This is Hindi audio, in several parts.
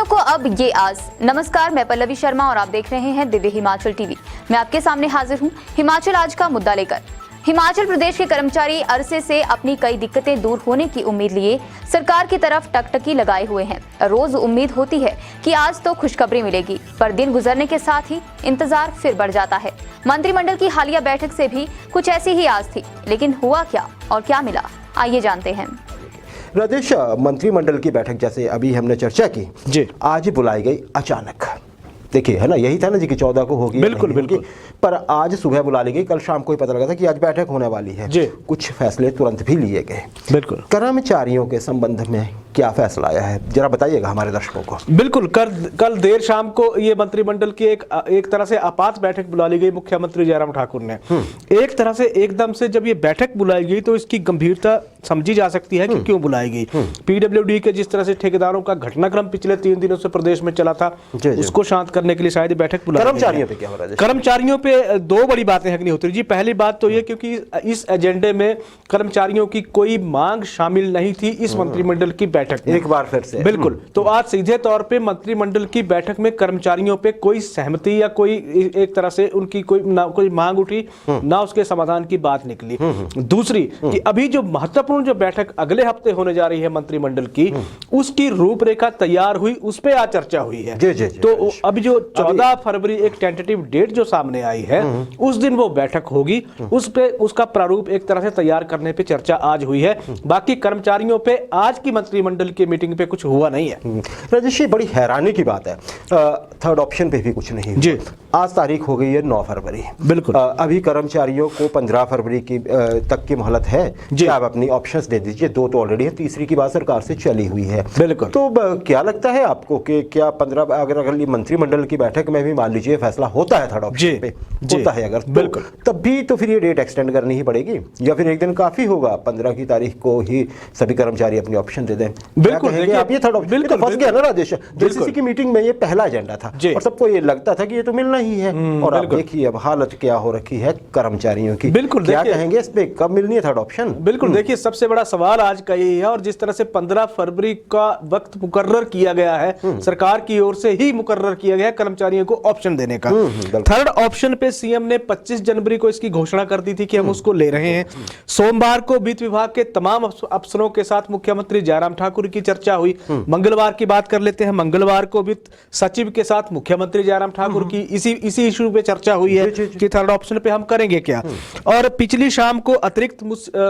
कर्मचारियों को अब ये आस। नमस्कार, मैं पल्लवी शर्मा और आप देख रहे हैं दिव्य हिमाचल टीवी। मैं आपके सामने हाजिर हूं हिमाचल आज का मुद्दा लेकर। हिमाचल प्रदेश के कर्मचारी अरसे से अपनी कई दिक्कतें दूर होने की उम्मीद लिए सरकार की तरफ टकटकी लगाए हुए हैं। रोज उम्मीद होती है कि आज तो खुशखबरी मिलेगी, पर दिन गुजरने के साथ ही इंतजार फिर बढ़ जाता है। मंत्रिमंडल की हालिया बैठक से भी कुछ ऐसी ही आस थी, लेकिन हुआ क्या और क्या मिला, आइए जानते हैं। राजेश, मंत्रिमंडल की बैठक जैसे अभी हमने चर्चा की जी, आज बुलाई गई अचानक। देखिए, है ना, यही था ना जी कि 14 को होगी। बिल्कुल बिल्कुल। पर आज सुबह बुला ली गई, कल शाम को ही पता लगा था कि आज बैठक होने वाली है जी। कुछ फैसले तुरंत भी लिए गए। बिल्कुल। कर्मचारियों के संबंध में क्या फैसला आया है, जरा बताइएगा हमारे दर्शकों को। बिल्कुल, कल देर शाम को ये मंत्रिमंडल की एक तरह से आपात बैठक बुला ली गई मुख्यमंत्री जयराम ठाकुर ने। एक तरह से एकदम से जब ये बैठक बुलाई गई तो इसकी गंभीरता समझी जा सकती है कि क्यों बुलाई गई। पीडब्ल्यूडी के जिस तरह से ठेकेदारों का घटनाक्रम पिछले 3 दिनों से प्रदेश में चला था, उसको शांत करने के लिए शायद बैठक बुलाई। कर्मचारियों पे क्या हो रहा है? कर्मचारियों पे दो बड़ी बातें अग्निहोत्री जी। पहली बात तो ये, क्योंकि इस एजेंडे में कर्मचारियों की कोई मांग शामिल नहीं थी इस मंत्रिमंडल की बैठक में। एक बार फिर से बिल्कुल। तो आज सीधे तौर पे मंत्रिमंडल की बैठक में कर्मचारियों पे कोई सहमति या कोई एक तरह से उनकी कोई मांग उठी, ना उसके समाधान की बात निकली। दूसरी कि अभी जो महत्वपूर्ण जो बैठक अगले हफ्ते होने जा रही है मंत्रिमंडल की, उसकी रूपरेखा तैयार हुई, उस पे आज चर्चा हुई है। तो अभी जो 14 फरवरी एक टेंटेटिव डेट जो सामने आई है, उस दिन वो बैठक होगी। उस पे उसका प्रारूप एक तरह से तैयार करने पे चर्चा आज हुई है। बाकी कर्मचारियों पे आज की मंत्रिमंडल की मीटिंग पे कुछ हुआ नहीं है। राजेश, ये बड़ी हैरानी की बात है, थर्ड ऑप्शन पे भी कुछ नहीं जी। आज तारीख हो गई है 9 फरवरी। बिल्कुल। अभी कर्मचारियों को 15 फरवरी की तक की मोहलत है कि आप अपनी ऑप्शंस दे दीजिए। 2 तो ऑलरेडी है, तीसरी की बात सरकार से चली हुई है। बिल्कुल। तो क्या लगता है आपको कि क्या 15 अगर मंत्रिमंडल की बैठक में भी मान लीजिए फैसला होता है थर्ड ऑप्शन पे, होता है अगर, बिल्कुल, तब भी तो फिर ये डेट एक्सटेंड करनी ही पड़ेगी, या फिर एक दिन काफी होगा, 15 की तारीख को ही सभी कर्मचारी अपनी ऑप्शन दे दें? बिल्कुल। आप ये थर्ड ऑप्शन तो फंस गया ना राजेश। जेसीसी की मीटिंग में ये पहला एजेंडा था और सबको ये लगता था कि ये तो मिलना ही है, और अब देखिए अब हालत क्या हो रखी है कर्मचारियों की। बिल्कुल। क्या कहेंगे इस पे, कब मिलनी है थर्ड ऑप्शन? बिल्कुल, देखिए सबसे बड़ा सवाल आज का यही है, और जिस तरह से 15 फरवरी का वक्त मुकर्रर किया गया है, सरकार की ओर से ही मुकर्रर किया गया है कर्मचारियों को ऑप्शन देने का। थर्ड ऑप्शन पे सीएम ने 25 जनवरी को इसकी घोषणा कर दी थी कि हम उसको ले रहे हैं। सोमवार को वित्त विभाग के तमाम अफसरों के साथ मुख्यमंत्री जयराम ठाकुर की चर्चा हुई। मंगलवार की बात कर लेते हैं, मंगलवार को वित्त सचिव के साथ मुख्यमंत्री जयराम ठाकुर की इसी इशू पे चर्चा हुई है कि थर्ड ऑप्शन पे हम करेंगे क्या। और पिछली शाम को अतिरिक्त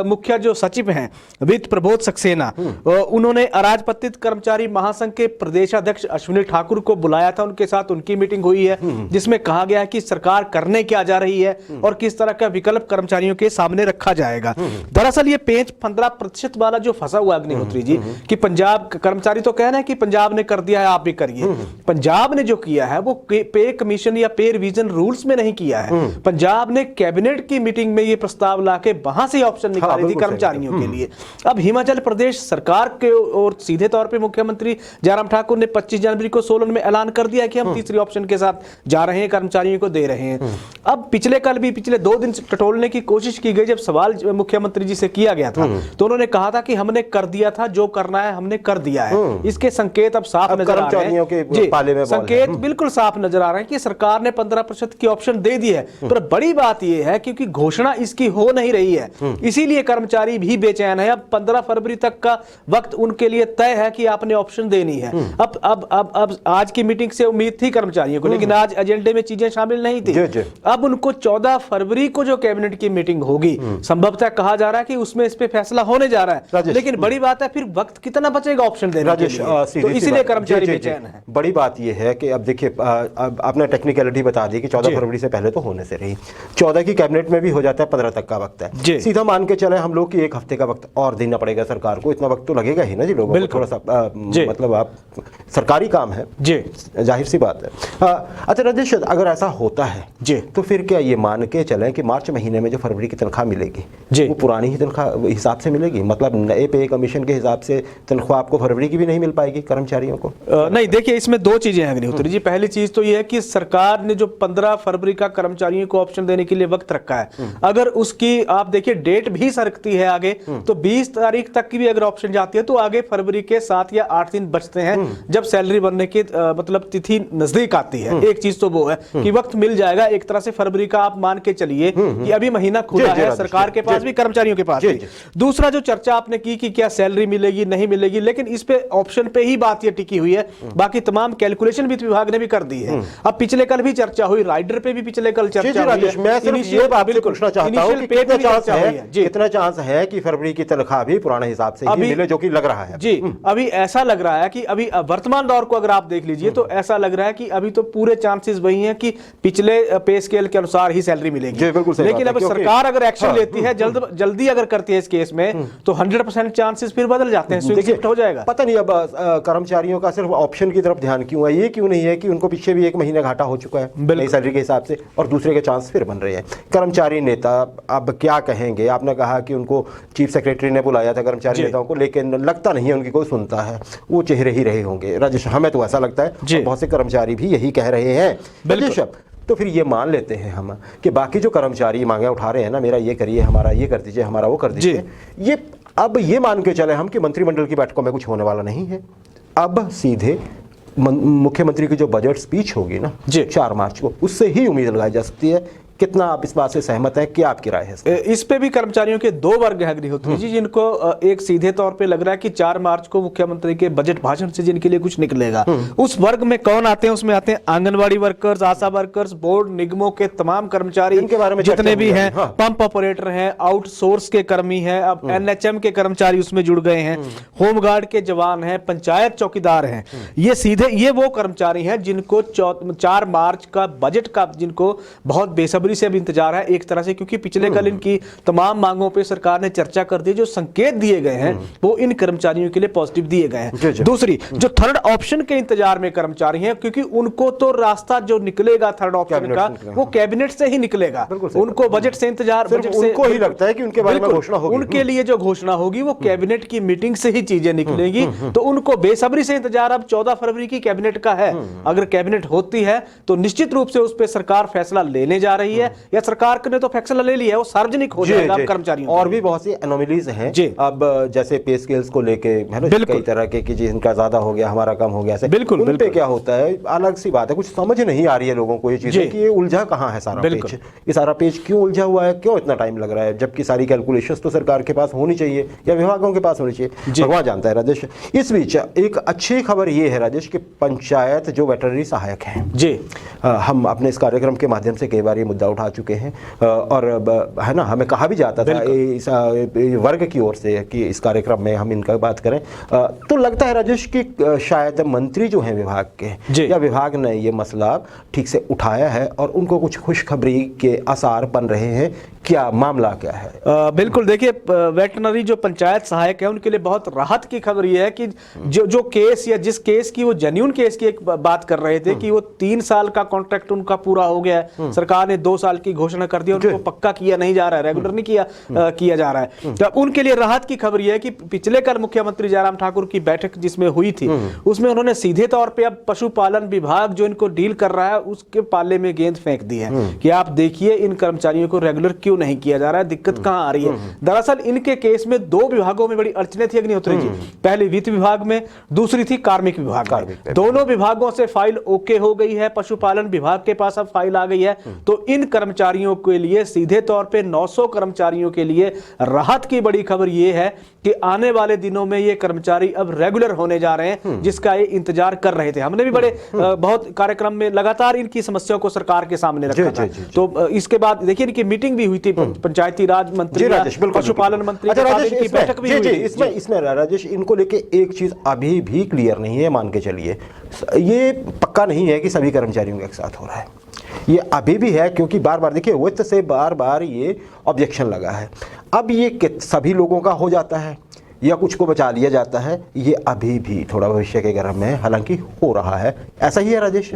मुख्य जो सचिव हैं वित्त प्रबोध सक्सेना, उन्होंने अराजपत्रित कर्मचारी महासंघ के प्रदेशाध्यक्ष अश्विनी ठाकुर को बुलाया था, उनके साथ उनकी मीटिंग हुई है, जिसमें कहा गया कि सरकार करने क्या जा रही है और किस तरह का विकल्प कर्मचारियों के सामने रखा जाएगा। दरअसल ये 15% वाला जो फंसा हुआ अग्निहोत्री जी कि पंजाब कर्मचारी तो कह रहे हैं कि पंजाब ने कर दिया है, आप भी करिए। पंजाब ने जो किया है वो पे कमीशन या पे रिवीजन रूल्स में नहीं किया है। पंजाब ने कैबिनेट की मीटिंग में ये प्रस्ताव लाके वहां से ऑप्शन निकाली थी कर्मचारियों के लिए। अब हिमाचल प्रदेश सरकार के और सीधे तौर पे मुख्यमंत्री जयराम ठाकुर ने 25 जनवरी को सोलन में ऐलान कर दिया कि हम तीसरी ऑप्शन के साथ जा रहे हैं, कर्मचारियों को दे रहे हैं। अब पिछले 2 दिन टटोलने की कोशिश की गई। जब सवाल मुख्यमंत्री जी से किया गया था तो उन्होंने कहा था कि हमने कर दिया था, जो करना है हमने कर दिया है। इसके संकेत अब साफ नजर आ रहे हैं। संकेत बिल्कुल साफ नजर आ रहे हैं कि सरकार ने 15% की ऑप्शन दे दी है। पर बड़ी बात यह है क्योंकि घोषणा इसकी हो नहीं रही है, इसीलिए कर्मचारी भी बेचैन है। अब 15 फरवरी तक का वक्त उनके लिए तय है कि आपने ऑप्शन देनी है। अब आज की मीटिंग से उम्मीद थी कर्मचारियों को, लेकिन आज एजेंडे में चीजें शामिल नहीं थी। अब उनको 14 फरवरी को जो कैबिनेट की मीटिंग होगी, संभवतः कहा जा रहा है कि उसमें इस पे फैसला होने जा रहा है, लेकिन बड़ी बात है फिर वक्त कितना बचेगा ऑप्शन देने के लिए, तो इसीलिए कर्मचारी बेचैन है। बड़ी बात यह है कि अब देखिए, आपने टेक्निकलिटी बता दी कि 14 फरवरी से पहले तो होने से रही, 14 की कैबिनेट में भी हो जाता है, 15 तक का वक्त है। सीधा मान के चले हम लोग कि 1 हफ्ते का वक्त और देना पड़ेगा सरकार को। इतना वक्त तो लगेगा ही ना जी लोगों को, थोड़ा सा मतलब आप सरकारी काम है जी, जाहिर सी बात है। अच्छा राजेश, अगर ऐसा होता है जी, तो फिर क्या ये मान के चलें कि मार्च महीने में जो फरवरी की तनख्वाह मिलेगी जी, वो पुरानी ही तनख्वाह हिसाब से मिलेगी? मतलब नए पे कमीशन के हिसाब से तनख्वाह आपको फरवरी की भी नहीं मिल पाएगी कर्मचारियों को? नहीं, देखिए इसमें 2 चीजें हैं अग्निहोत्री जी। पहली चीज तो ये है कि सरकार सरकार ने जो 15 फरवरी का कर्मचारियों को ऑप्शन देने के लिए वक्त रखा है, अगर उसकी आप देखिए डेट भी सरकती है आगे, तो 20 तारीख तक की भी अगर ऑप्शन जाती है तो आगे फरवरी के 7 या 8 दिन बचते हैं जब सैलरी बनने की मतलब तिथि नजदीक आती है। एक चीज तो वो है कि वक्त मिल जाएगा एक तरह से, फरवरी का आप मान के चलिए कि अभी महीना खुला है सरकार के पास भी, कर्मचारियों के पास भी। दूसरा जो चर्चा आपने की कि क्या सैलरी मिलेगी नहीं मिलेगी, लेकिन इस पे ऑप्शन पे ही बात ये टिकी हुई है, बाकी तमाम कैलकुलेशन वित्त विभाग ने भी कर दी है। अब पिछले कल भी चर्चा हुई, राइडर पे भी पिछले कल चर्चा हुई है। मैं सिर्फ ये आपसे पूछना चाहता हूं कि कितना चांस है कि फरवरी की तनख्वाह भी पुराने हिसाब से ही मिले, जो कि लग रहा है जी। अभी ऐसा लग रहा है कि अभी वर्तमान दौर को अगर आप देख लीजिए तो ऐसा लग रहा है कि अभी तो पूरे चांसेस वही हैं कि पिछले पे स्केल के अनुसार ही सैलरी मिलेगी। लेकिन अब सरकार अगर एक्शन लेती है, जल्दी अगर करती है इस केस में, तो 100% चांसेस फिर बदल जाते हैं, स्विंग शिफ्ट हो जाएगा। पता नहीं अब कर्मचारियों का सिर्फ ऑप्शन की तरफ ध्यान क्यों है, ये क्यों नहीं है कि उनको पीछे भी 1 महीना घाटा हो चुका है नई सैलरी के हिसाब से और दूसरे के चांस फिर बन रहे हैं। कर्मचारी नेता अब क्या कहेंगे? आपने कहा कि उनको चीफ सेक्रेटरी ने बुलाया था कर्मचारी नेताओं को, लेकिन लगता नहीं है उनकी कोई सुनता है, वो चेहरे ही रहे होंगे। राजेश, हमें तो ऐसा लगता है, बहुत से कर्मचारी भी यही कह रहे हैं। राजेश, तो फिर ये मान लेते हैं हम कि बाकी जो कर्मचारी मांगे उठा रहे हैं ना, मेरा ये करिए, हमारा ये कर दीजिए, हमारा वो कर दीजिए, ये अब ये मान के चले हम कि मंत्रिमंडल की बैठकों में कुछ होने वाला नहीं है। अब सीधे मुख्यमंत्री की जो बजट स्पीच होगी ना 4 मार्च को, उससे ही उम्मीद लगाई जा सकती है। कितना आप इस बात से सहमत हैं? क्या आपकी राय है इस पे भी? कर्मचारियों के 2 वर्ग हैं अग्निहोत्री जी, जिनको एक सीधे तौर पे लग रहा है कि 4 मार्च को मुख्यमंत्री के बजट भाषण से जिनके लिए कुछ निकलेगा। उस वर्ग में कौन आते हैं? उसमें आते हैं आंगनबाड़ी वर्कर्स, आशा वर्कर्स, बोर्ड निगमों के तमाम कर्मचारी, इनके बारे में जितने भी हैं, पंप ऑपरेटर हैं, आउटसोर्स के कर्मी हैं, अब NHM के कर्मचारी उसमें जुड़ गए हैं, होमगार्ड के जवान हैं, पंचायत चौकीदार हैं। ये सीधे ये वो कर्मचारी हैं जिनको 4 मार्च का बजट का जिनको बहुत बेसब्री से अब इंतजार है एक तरह से, क्योंकि पिछले कल इनकी तमाम मांगों पे सरकार ने चर्चा कर दी। जो संकेत दिए गए हैं वो इन कर्मचारियों के लिए पॉजिटिव दिए गए हैं। दूसरी जो थर्ड ऑप्शन के इंतजार में कर्मचारी हैं, क्योंकि उनको तो रास्ता जो निकलेगा थर्ड ऑप्शन का वो कैबिनेट से ही निकलेगा। उनको बजट से इंतजार, बजट से उनको ही लगता है कि उनके बारे में घोषणा होगी, उनके लिए जो घोषणा होगी वो कैबिनेट की मीटिंग से ही चीजें निकलेंगी। तो उनको बेसब्री से इंतजार अब 14 फरवरी की कैबिनेट का है। अगर कैबिनेट होती है तो निश्चित रूप से उस पर सरकार फैसला लेने जा रही है, या सरकार ने तो फैसला ले लिया है, वो सार्वजनिक हो जाएगा कर्मचारियों। और भी बहुत सी एनोमलीज हैं अब, जैसे पे स्केल्स को लेके है ना, कई तरह के कि जिनका ज्यादा हो गया, हमारा कम हो गया, बिल्कुल उन पे क्या होता है, अलग सी बात है। कुछ समझ नहीं आ रही है लोगों को ये चीजें कि ये उलझा कहाँ है सारा पेज, ये सारा पेज क्यों उलझा हुआ है, क्यों इतना टाइम लग रहा है, जबकि सारी कैलकुलेशंस तो सरकार के पास होनी चाहिए या विभागों के पास होनी चाहिए, भगवान जानता है। राजेश, इस बीच एक अच्छी खबर ये है राजेश कि पंचायत जो वेटरनरी सहायक हैं जी, हम अपने इस कार्यक्रम के माध्यम से कई बार ये मुद्दा उठा चुके हैं और है ना, हमें कहा भी जाता था इस वर्ग की ओर से कि इस कार्यक्रम में हम इनका बात करें, तो लगता है राजेश कि शायद मंत्री जो हैं विभाग के या विभाग ने ये मसला ठीक से उठाया है और उनको कुछ खुशखबरी के आसार बन रहे हैं। क्या मामला क्या है? बिल्कुल, देखिए वेटरनरी जो पंचायत सहायक है उनके लिए बहुत राहत की खबर ये है कि जो केस या जिस केस की वो जेन्युइन केस की एक बात कर रहे थे कि वो 3 साल का कॉन्ट्रैक्ट उनका पूरा हो गया है, सरकार ने 2 साल की घोषणा कर दी, उनको पक्का किया नहीं जा रहा है, रेगुलर नहीं किया जा रहा है। तो उनके लिए राहत की खबर यह है कि पिछले कल मुख्यमंत्री जयराम ठाकुर की बैठक जिसमें हुई थी उसमें उन्होंने सीधे तौर पे अब पशुपालन विभाग जो इनको डील कर रहा है उसके पाले में गेंद फेंक दी है कि आप देखिए इन कर्मचारियों को रेगुलर क्यों नहीं किया जा रहा है, दिक्कत कहां आ रही है। दरअसल इनके केस में 2 विभागों में बड़ी अड़चने थी अग्निहोत्री जी, पहले वित्त विभाग में, दूसरी थी कार्मिक विभाग में। दोनों विभागों से फाइल ओके हो गई है, पशुपालन विभाग के पास अब फाइल आ गई है। तो इन कर्मचारियों के लिए सीधे तौर पे 900 कर्मचारियों के लिए राहत की बड़ी खबर यह है कि आने वाले दिनों में ये कर्मचारी अब रेगुलर होने जा रहे हैं, जिसका ये इंतजार कर रहे थे। हमने भी बड़े बहुत कार्यक्रम में लगातार इनकी समस्याओं को सरकार के सामने रखा था। तो इसके बाद देखिए इनकी मीटिंग भी हुई थी, पंचायती राज मंत्री, पशुपालन मंत्री की बैठक भी हुई थी। इसमें राजेश इनको लेके एक चीज अभी भी क्लियर नहीं है, मान के चलिए ये पक्का नहीं है कि सभी कर्मचारियों के साथ हो रहा है, ये अभी भी है, क्योंकि बार बार देखिए वित्त से बार बार ये ऑब्जेक्शन लगा है। अब ये सभी लोगों का हो जाता है या कुछ को बचा लिया जाता है, ये अभी भी थोड़ा भविष्य के गर्भ में हालांकि हो रहा है। ऐसा ही है राजेश?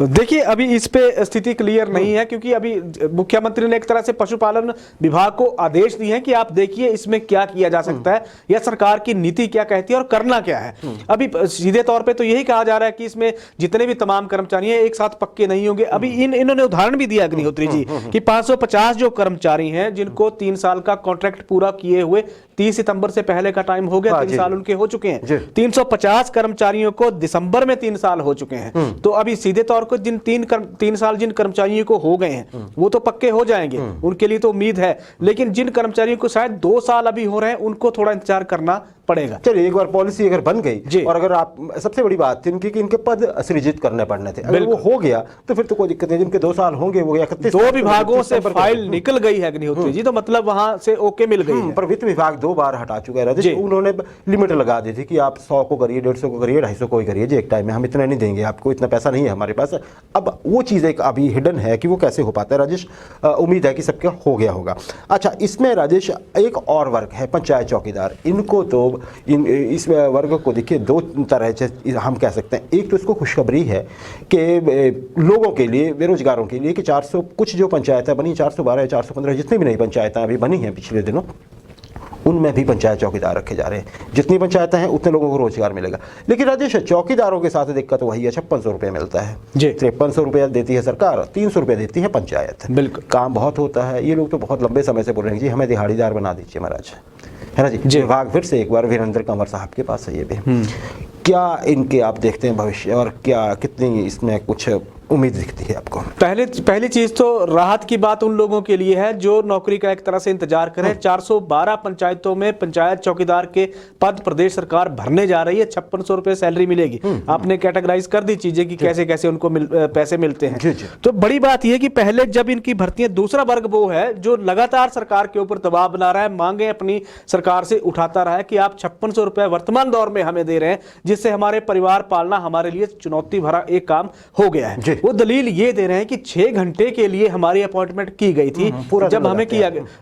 देखिए अभी इस पे स्थिति क्लियर नहीं है, क्योंकि अभी मुख्यमंत्री ने एक तरह से पशुपालन विभाग को आदेश दिए हैं कि आप देखिए इसमें क्या किया जा सकता है या सरकार की नीति क्या कहती है और करना क्या है। अभी सीधे तौर पे तो यही कहा जा रहा है कि इसमें जितने भी तमाम कर्मचारी हैं एक साथ पक्के नहीं होंगे। अभी इन्होंने उदाहरण भी दिया अग्निहोत्री जी कि 550 जो कर्मचारी हैं जिनको 3 साल का कॉन्ट्रैक्ट पूरा किए हुए 30 सितंबर से पहले का टाइम हो गया, 3 साल उनके हो चुके हैं। 350 कर्मचारियों को दिसंबर में 3 साल हो चुके हैं। तो अभी सीधे तौर पर जिन 3 साल जिन कर्मचारियों को हो गए हैं वो तो पक्के हो जाएंगे, उनके लिए तो उम्मीद है। लेकिन जिन कर्मचारियों को शायद 2 साल अभी हो रहे हैं उनको थोड़ा इंतजार करना पड़ेगा। चलिए एक बार पॉलिसी अगर बन गई और अगर आप, सबसे बड़ी बात थी इनकी कि इनके पद सृजित करने पड़ने थे, अगर वो हो गया तो फिर तो कोई दिक्कत नहीं। जिनके 2 साल होंगे वो 31 2 विभागों से फाइल निकल गई है अग्निहोत्री जी, तो मतलब वहां से ओके मिल गई है। पर वित्त विभाग 2 बार हटा चुका है राजेश। उन्होंने लिमिट लगा दी थी कि आप 100 को करिए, 150 को करिए, 250 को ही करिए जी, एक टाइम में हम इतना नहीं देंगे आपको, इतना पैसा नहीं है हमारे पास। अब वो चीज़ एक अभी हिडन है कि वो कैसे हो पाता है राजेश। उम्मीद है कि सबका हो गया होगा। अच्छा, इसमें राजेश एक और वर्ग है पंचायत चौकीदार। इनको तो इस वर्ग को देखिए 2 तरह से हम कह सकते हैं। एक तो इसको खुशखबरी है कि लोगों के लिए, बेरोजगारों के लिए, कि 400 कुछ जो पंचायतें बनी, 412 या 415 जितनी भी नई पंचायतें अभी बनी हैं पिछले दिनों, उनमें भी पंचायत चौकीदार रखे जा रहे हैं। जितनी पंचायतें हैं उतने लोगों को रोजगार मिलेगा। लेकिन राजेश चौकीदारों के साथ दिक्कत वही है, 5600 रुपये मिलता है। 5300 रुपया देती है सरकार, 300 रुपये देती है पंचायत। बिल्कुल, काम बहुत होता है। ये लोग तो बहुत लंबे समय से बोल रहे हैं जी हमें दिहाड़ीदार बना दीजिए महाराज, है ना जी। विभाग फिर से एक बार वीरेंद्र कंवर साहब के पास है ये भी। क्या इनके आप देखते हैं भविष्य और क्या कितनी इसमें कुछ उम्मीद दिखती है आपको? पहली चीज तो राहत की बात उन लोगों के लिए है जो नौकरी का एक तरह से इंतजार करें। 412 पंचायतों में पंचायत चौकीदार के पद प्रदेश सरकार भरने जा रही है। 5600 रुपए सैलरी मिलेगी। आपने कैटेगराइज कर दी चीजें कि कैसे कैसे उनको पैसे मिलते हैं। तो बड़ी बात यह कि पहले जब इनकी भर्तियां, दूसरा वर्ग वो है जो लगातार सरकार के ऊपर दबाव बना रहा है, मांगे अपनी सरकार से उठाता रहा है कि आप 5600 रुपए वर्तमान दौर में हमें दे रहे हैं, जिससे हमारे परिवार पालना हमारे लिए चुनौती भरा एक काम हो गया है। वो दलील ये दे रहे हैं कि 6 घंटे के लिए हमारी अपॉइंटमेंट की गई थी जब हमें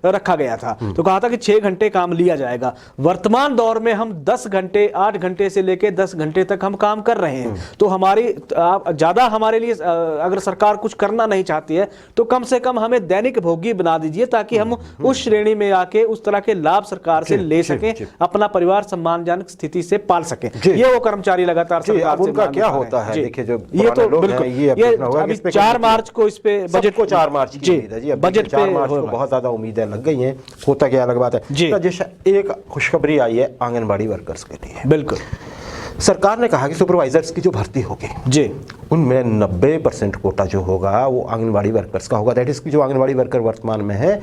रखा गया था, तो कहा था कि 6 घंटे काम लिया जाएगा। वर्तमान दौर में हम 10 घंटे, 8 घंटे से लेकर 10 घंटे तक हम काम कर रहे हैं। तो हमारी ज्यादा हमारे लिए अगर सरकार कुछ करना नहीं चाहती है तो कम से कम हमें दैनिक भोगी बना दीजिए, ताकि हम उस श्रेणी में आके उस तरह के लाभ सरकार से ले सकें, अपना परिवार सम्मानजनक स्थिति से पाल सकें। ये वो कर्मचारी लगातार सरकार से उनका क्या होता है। देखिए जो ये तो बिल्कुल ये अभी 4 मार्च को इस पे बजट को 4 मार्च की उम्मीद है जी। बजट 4 मार्च को बहुत ज्यादा उम्मीदें लग गई हैं। होता क्या अलग बात है। राजेश, एक खुशखबरी आई है आंगनबाड़ी वर्कर्स के लिए। बिल्कुल, सरकार ने कहा कि सुपरवाइजर्स की जो भर्ती होगी जी, उनमें 90% कोटा जो होगा वो आंगनबाड़ी वर्कर्स का होगा। दैट इज जो आंगनबाड़ी वर्कर वर्तमान में है,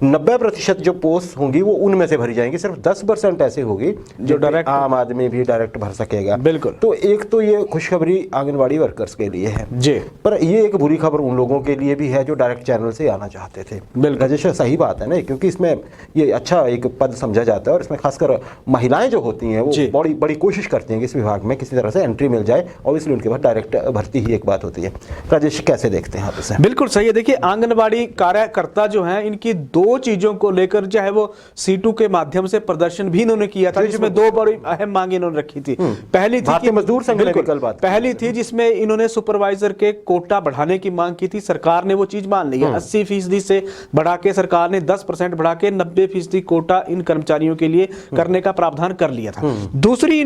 90% जो पोस्ट होंगी वो उनमें से भरी जाएंगी। सिर्फ 10% ऐसे होगी जो डायरेक्ट आम आदमी भी डायरेक्ट भर सकेगा। बिल्कुल। तो एक तो ये खुशखबरी आंगनबाड़ी वर्कर्स के लिए है जी, पर ये एक बुरी खबर उन लोगों के लिए भी है जो डायरेक्ट चैनल से आना चाहते थे। राजेश, सही बात है ना, क्योंकि इसमें ये अच्छा एक पद समझा जाता है और इसमें खासकर महिलाएं जो होती हैं वो बड़ी कोशिश करती हैं कि इस विभाग में किसी तरह से एंट्री मिल जाए, और इसलिए उनके पास डायरेक्ट भर्ती ही एक बात होती है। राजेश, कैसे देखते हैं आप इसे? बिल्कुल सही है। देखिए, आंगनबाड़ी कार्यकर्ता जो हैं, इनकी 2 चीजों को लेकर चाहे वो C2 के माध्यम से प्रदर्शन भी इन्होंने किया था, जिसमें 2 बड़ी अहम मांगे इन्होंने रखी थी। पहली थी कि मजदूर संघ ने कल बात पहली थी जिसमें इन्होंने सुपरवाइजर के कोटा बढ़ाने की मांग की थी। सरकार ने वो चीज मान ली है। 80% से बढ़ा के सरकार ने 10% बढ़ा के 90% कोटा इन कर्मचारियों के लिए करने का प्रावधान कर लिया था। दूसरी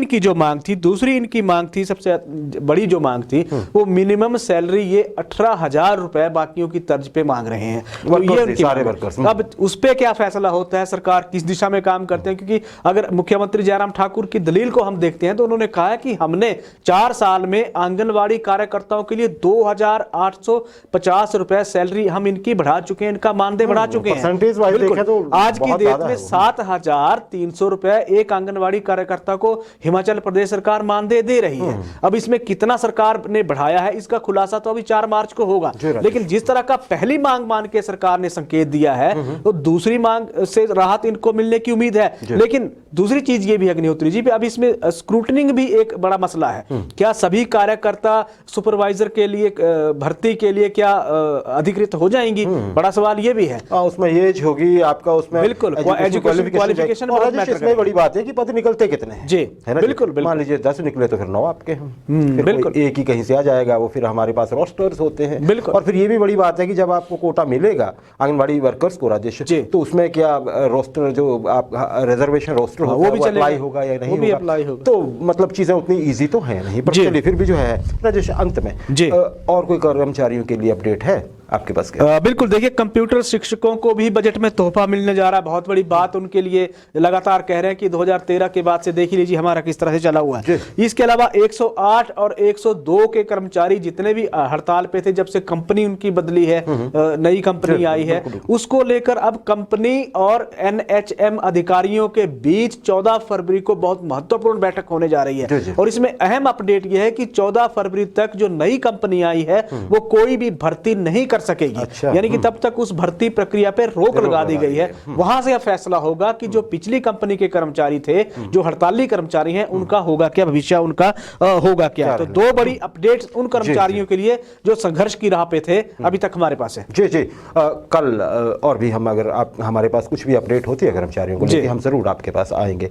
इनकी मांग थी, सबसे बड़ी जो मांग थी, वो मिनिमम सैलरी ये 18,000 रुपए बाकियों की तर्ज पे मांग रहे हैं। तो ये उनकी सारे वर्कर्स। अब उस पे क्या फैसला होता है, सरकार किस दिशा में काम करते हैं, क्योंकि अगर मुख्यमंत्री जयराम ठाकुर की दलील को हम देखते हैं तो उन्होंने कहा है कि हमने 4 साल में आंगनवाड़ी कार्यकर्ताओं के लिए 2,850 रुपए सैलरी हम इनकी बढ़ा चुके हैं, इनका मानदेय बढ़ा चुके हैं। तो आज की डेट में 7,300 रुपए एक आंगनवाड़ी कार्यकर्ता को हिमाचल प्रदेश सरकार मानदेय दे रही है। अब इसमें कितना सरकार ने बढ़ाया है इसका खुलासा तो अभी 4 मार्च को होगा, लेकिन जिस तरह का पहली मांग मान के सरकार ने संकेत दिया है तो दूसरी मांग से राहत इनको मिलने की उम्मीद है। लेकिन दूसरी चीज ये भी अग्निहोत्री जी, अब इसमें स्क्रूटनिंग भी एक बड़ा मसला है। क्या सभी कार्यकर्ता सुपरवाइजर के लिए भर्ती के लिए क्या अधिकृत हो जाएंगी? बड़ा सवाल ये भी है। उसमें एज होगी आपका, उसमें बिल्कुल क्वालिफिकेशन बड़ी बात है कि पद निकलते कितने हैं जी, है ना। बिल्कुल। मान लीजिए मुझे 10 निकले तो फिर 9 आपके हैं, फिर बिल्कुल। कोई एक ही कहीं से आ जाएगा, वो फिर हमारे पास रोस्टर्स होते हैं। बिल्कुल। और फिर ये भी बड़ी बात है कि जब आपको कोटा मिलेगा आंगनबाड़ी वर्कर्स को राजेश, तो उसमें क्या रोस्टर जो आप रिजर्वेशन रोस्टर होगा वो भी अप्लाई होगा या नहीं भी अप्लाई होगा, तो मतलब चीजें उतनी ईजी तो है नहीं। पर चलिए फिर भी जो है राजेश, अंत में और कोई कर्मचारियों के लिए अपडेट है आपके पास? बिल्कुल, देखिए कंप्यूटर शिक्षकों को भी बजट में तोहफा मिलने जा रहा है, बहुत बड़ी बात उनके लिए। लगातार कह रहे हैं कि 2013 के बाद से देख ही लीजिए हमारा किस तरह से चला हुआ है। इसके अलावा 108 और 102 के कर्मचारी जितने भी हड़ताल पे थे जब से कंपनी उनकी बदली है, नई कंपनी आई है, उसको लेकर अब कंपनी और NHM अधिकारियों के बीच 14 फरवरी को बहुत महत्वपूर्ण बैठक होने जा रही है। और इसमें अहम अपडेट यह है कि 14 फरवरी तक जो नई कंपनी आई है वो कोई भी भर्ती नहीं कर सकेगी। यानी कि तब तक उस भर्ती प्रक्रिया पे रोक लगा दी गई है। वहां से यह फैसला होगा कि जो पिछली कंपनी के कर्मचारी थे, जो हड़ताली कर्मचारी हैं, उनका होगा क्या, भविष्य उनका होगा क्या। तो दो बड़ी अपडेट्स उन कर्मचारियों के लिए जो संघर्ष की राह पे थे अभी तक हमारे पास है। जी जी, कल और भी हम, अगर आप हमारे पास कुछ भी अपडेट होती है कर्मचारियों को लेकर, हम जरूर आपके पास आएंगे।